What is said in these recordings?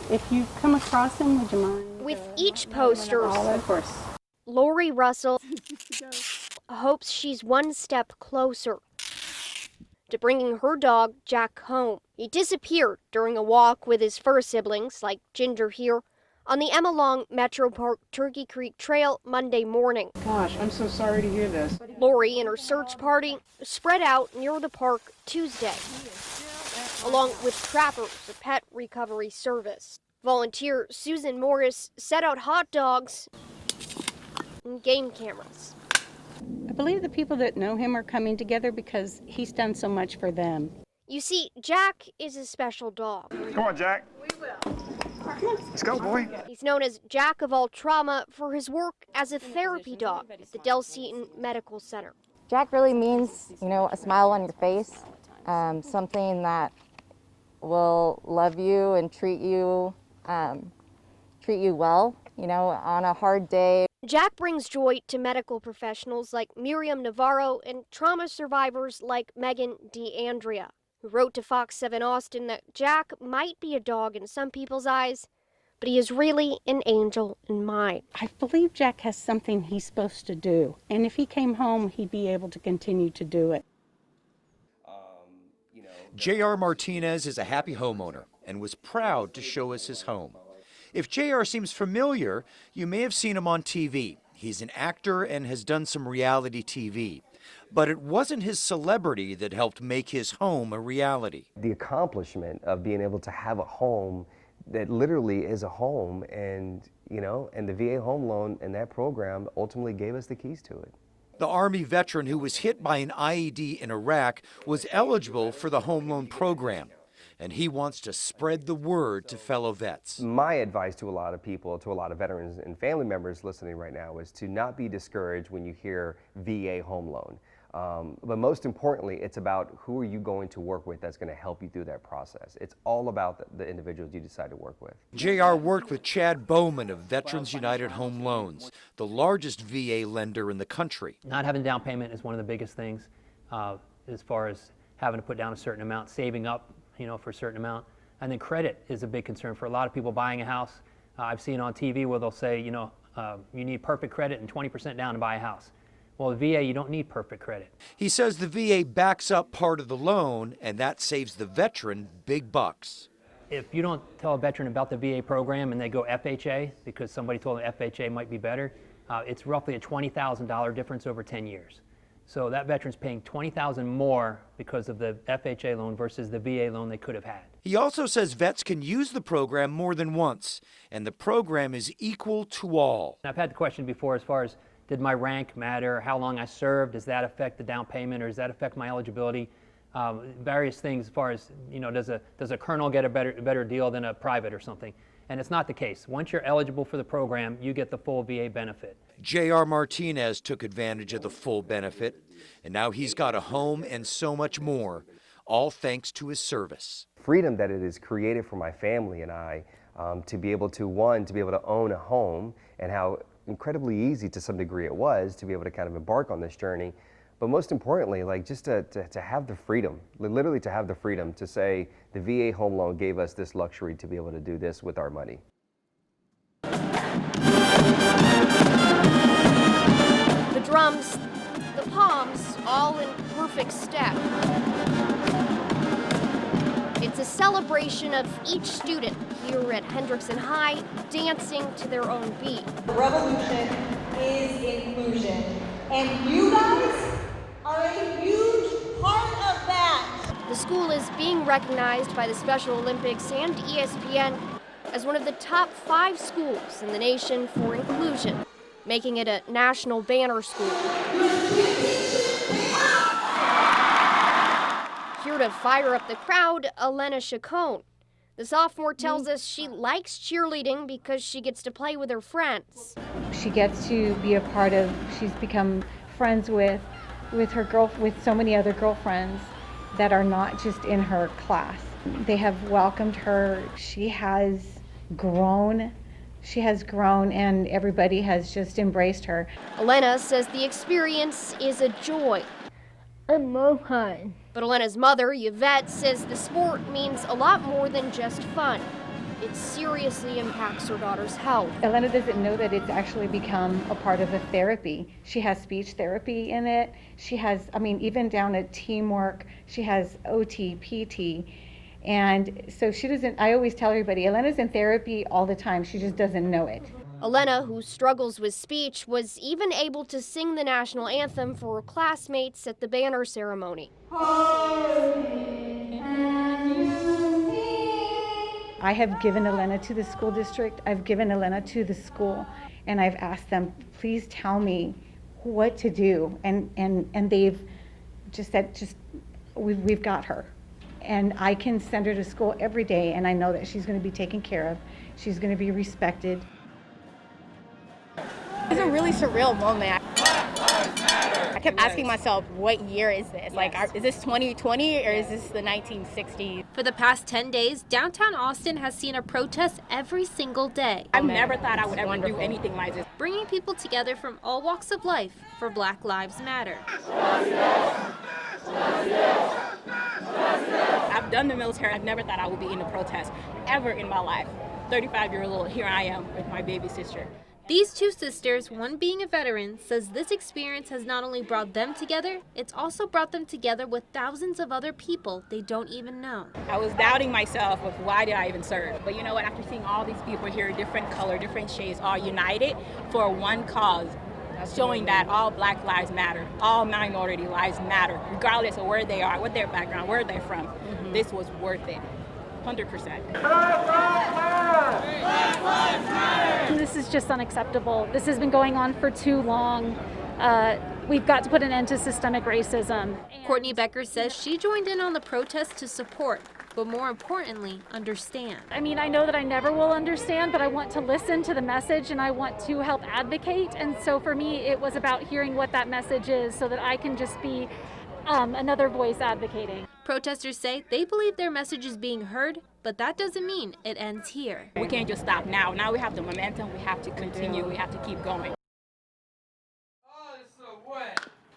If you come across him, would you mind? With each poster, Of course. Lori Russell hopes she's one step closer to bringing her dog, Jack, home. He disappeared during a walk with his fur siblings, like Ginger here, on the Emma Long Metro Park Turkey Creek Trail Monday morning. Gosh, I'm so sorry to hear this. Lori and her search party spread out near the park Tuesday, along with Trappers, a pet recovery service. Volunteer Susan Morris set out hot dogs and game cameras. I believe the people that know him are coming together because he's done so much for them. You see, Jack is a special dog. Come on, Jack. We will. Let's go, boy. He's known as Jack of all trauma for his work as a therapy dog at the Del Seaton Medical Center. Jack really means, a smile on your face, something that will love you and treat you well, on a hard day. Jack brings joy to medical professionals like Miriam Navarro and trauma survivors like Megan DeAndrea, who wrote to Fox 7 Austin that Jack might be a dog in some people's eyes, but he is really an angel in mine. I believe Jack has something he's supposed to do, and if he came home, he'd be able to continue to do it. J.R. Martinez is a happy homeowner and was proud to show us his home. If J.R. seems familiar, you may have seen him on TV. He's an actor and has done some reality TV. But it wasn't his celebrity that helped make his home a reality. The accomplishment of being able to have a home that literally is a home, and the VA home loan and that program ultimately gave us the keys to it. The Army veteran who was hit by an IED in Iraq was eligible for the home loan program, and he wants to spread the word to fellow vets. My advice to a lot of people, to a lot of veterans and family members listening right now, is to not be discouraged when you hear VA home loan. But most importantly, it's about who are you going to work with that's going to help you through that process. It's all about the individuals you decide to work with. J.R. worked with Chad Bowman of Veterans United Home Loans, the largest VA lender in the country. Not having down payment is one of the biggest things as far as having to put down a certain amount, saving up for a certain amount. And then credit is a big concern for a lot of people buying a house. I've seen on TV where they'll say, you need perfect credit and 20% down to buy a house. Well, the VA, you don't need perfect credit. He says the VA backs up part of the loan, and that saves the veteran big bucks. If you don't tell a veteran about the VA program and they go FHA because somebody told them FHA might be better, it's roughly a $20,000 difference over 10 years. So that veteran's paying $20,000 more because of the FHA loan versus the VA loan they could have had. He also says vets can use the program more than once, and the program is equal to all. I've had the question before as far as, did my rank matter? How long I served? Does that affect the down payment, or does that affect my eligibility? Various things as far as, does a colonel get a better deal than a private or something? And it's not the case. Once you're eligible for the program, you get the full VA benefit. J.R. Martinez took advantage of the full benefit, and now he's got a home and so much more, all thanks to his service. Freedom that it has created for my family and I to be able to own a home, and how incredibly easy to some degree it was to be able to kind of embark on this journey. But most importantly, just to have the freedom, literally to have the freedom to say the VA home loan gave us this luxury to be able to do this with our money. The drums, the palms, all in perfect step. It's a celebration of each student here at Hendrickson High dancing to their own beat. Revolution is inclusion, and you guys are a huge part of that. The school is being recognized by the Special Olympics and ESPN as one of the top 5 schools in the nation for inclusion, making it a national banner school. Here to fire up the crowd, Elena Chacon. The sophomore tells us she likes cheerleading because she gets to play with her friends. She gets to be a part of, she's become friends with so many other girlfriends that are not just in her class. They have welcomed her. She has grown, and everybody has just embraced her. Elena says the experience is a joy. I'm Mohan. But Elena's mother, Yvette, says the sport means a lot more than just fun. it seriously impacts her daughter's health. Elena doesn't know that it's actually become a part of a therapy. She has speech therapy in it. She has, even down at teamwork, she has OT, PT. And so she doesn't, I always tell everybody, Elena's in therapy all the time. She just doesn't know it. Elena, who struggles with speech, was even able to sing the national anthem for her classmates at the banner ceremony. I have given Elena to the school district, I've given Elena to the school, and I've asked them, please tell me what to do. And they've just said, we've got her. And I can send her to school every day, and I know that she's going to be taken care of. She's going to be respected. It's a really surreal moment. I kept asking myself, what year is this? Like, is this 2020 or is this the 1960s? For the past 10 days, downtown Austin has seen a protest every single day. I never thought I would ever do anything like this. Bringing people together from all walks of life for Black Lives Matter. I've done the military. I've never thought I would be in a protest ever in my life. 35-year-old, here I am with my baby sister. These two sisters, one being a veteran, says this experience has not only brought them together, it's also brought them together with thousands of other people they don't even know. I was doubting myself of why did I even serve? But you know what, after seeing all these people here, different color, different shades, all united for one cause, showing that all Black lives matter, all minority lives matter, regardless of where they are, what their background, where they're from. This was worth it. 100%. This is just unacceptable. This has been going on for too long. We've got to put an end to systemic racism. Courtney Becker says she joined in on the protest to support, but more importantly, understand. I know that I never will understand, but I want to listen to the message and I want to help advocate. And so for me, it was about hearing what that message is so that I can just be another voice advocating. Protesters say they believe their message is being heard, but that doesn't mean it ends here. We can't just stop now. Now we have the momentum. We have to continue. We have to keep going.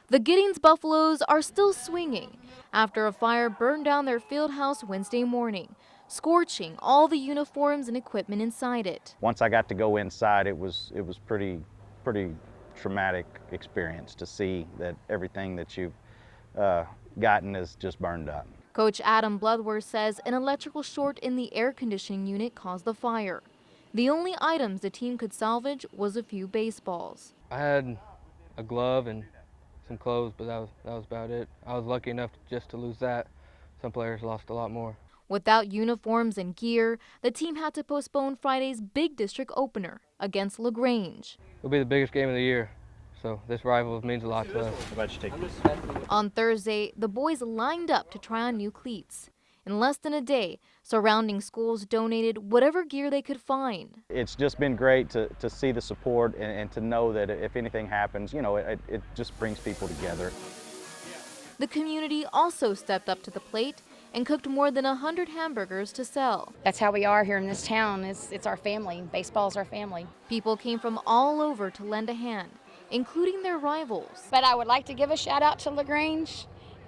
The Giddings Buffaloes are still swinging after a fire burned down their field house Wednesday morning, scorching all the uniforms and equipment inside it. Once I got to go inside, it was pretty traumatic experience to see that everything that you've gotten is just burned up. Coach Adam Bloodworth says an electrical short in the air conditioning unit caused the fire. The only items the team could salvage was a few baseballs. I had a glove and some clothes, but that was about it. I was lucky enough just to lose that. Some players lost a lot more. Without uniforms and gear, the team had to postpone Friday's big district opener against LaGrange. It'll be the biggest game of the year, so this rival means a lot to us. How about you take this? On Thursday, the boys lined up to try on new cleats. In less than a day, surrounding schools donated whatever gear they could find. It's just been great to see the support and to know that if anything happens, it just brings people together. The community also stepped up to the plate and cooked more than 100 hamburgers to sell. That's how we are here in this town. It's our family. Baseball's our family. People came from all over to lend a hand, including their rivals. But I would like to give a shout out to LaGrange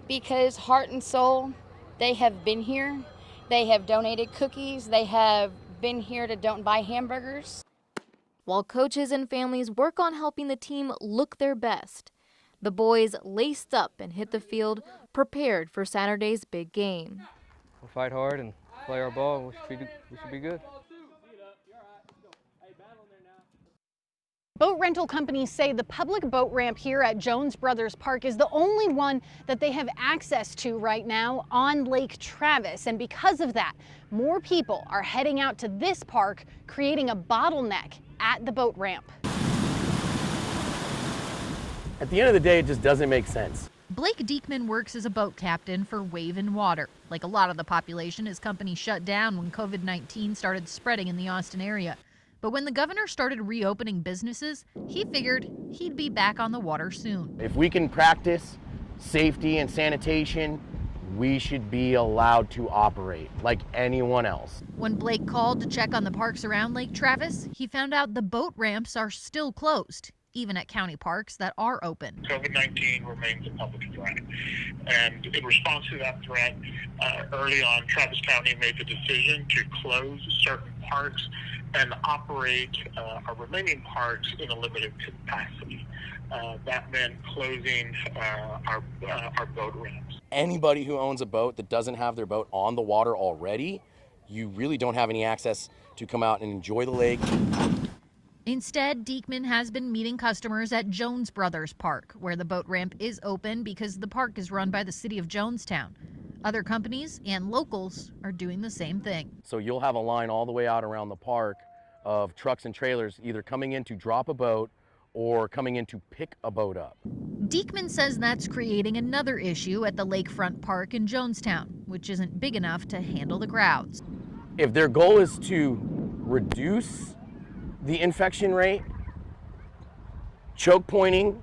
because heart and soul, they have been here. They have donated cookies. They have been here to don't buy hamburgers. While coaches and families work on helping the team look their best, the boys laced up and hit the field, prepared for Saturday's big game. We'll fight hard and play our ball. We should be good. Boat rental companies say the public boat ramp here at Jones Brothers Park is the only one that they have access to right now on Lake Travis. And because of that, more people are heading out to this park, creating a bottleneck at the boat ramp. At the end of the day, it just doesn't make sense. Blake Diekman works as a boat captain for Wave and Water. Like a lot of the population, his company shut down when COVID-19 started spreading in the Austin area. But when the governor started reopening businesses, he figured he'd be back on the water soon. If we can practice safety and sanitation, we should be allowed to operate like anyone else. When Blake called to check on the parks around Lake Travis, he found out the boat ramps are still closed, even at county parks that are open. COVID-19 remains a public threat. And in response to that threat, early on, Travis County made the decision to close certain parks and operate our remaining parks in a limited capacity. That meant closing our boat ramps. Anybody who owns a boat that doesn't have their boat on the water already, you really don't have any access to come out and enjoy the lake. Instead, Diekman has been meeting customers at Jones Brothers Park, where the boat ramp is open because the park is run by the city of Jonestown. Other companies and locals are doing the same thing. So you'll have a line all the way out around the park of trucks and trailers either coming in to drop a boat or coming in to pick a boat up. Diekman says that's creating another issue at the Lakefront Park in Jonestown, which isn't big enough to handle the crowds. If their goal is to reduce the infection rate, choke pointing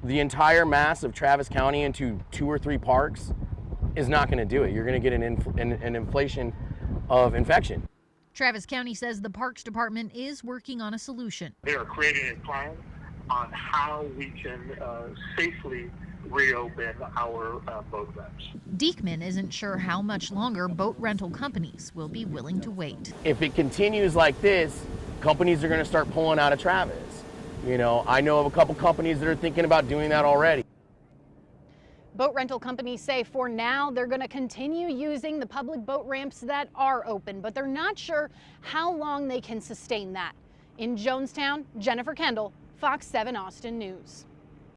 the entire mass of Travis County into 2 or 3 parks is not going to do it. You're going to get an inflation of infection. Travis County says the Parks Department is working on a solution. They are creating a plan on how we can safely reopen our boat ramps. Diekman isn't sure how much longer boat rental companies will be willing to wait. If it continues like this, companies are going to start pulling out of Travis. You know, I know of a couple companies that are thinking about doing that already. Boat rental companies say for now they're going to continue using the public boat ramps that are open, but they're not sure how long they can sustain that. In Jonestown, Jennifer Kendall, Fox 7 Austin News.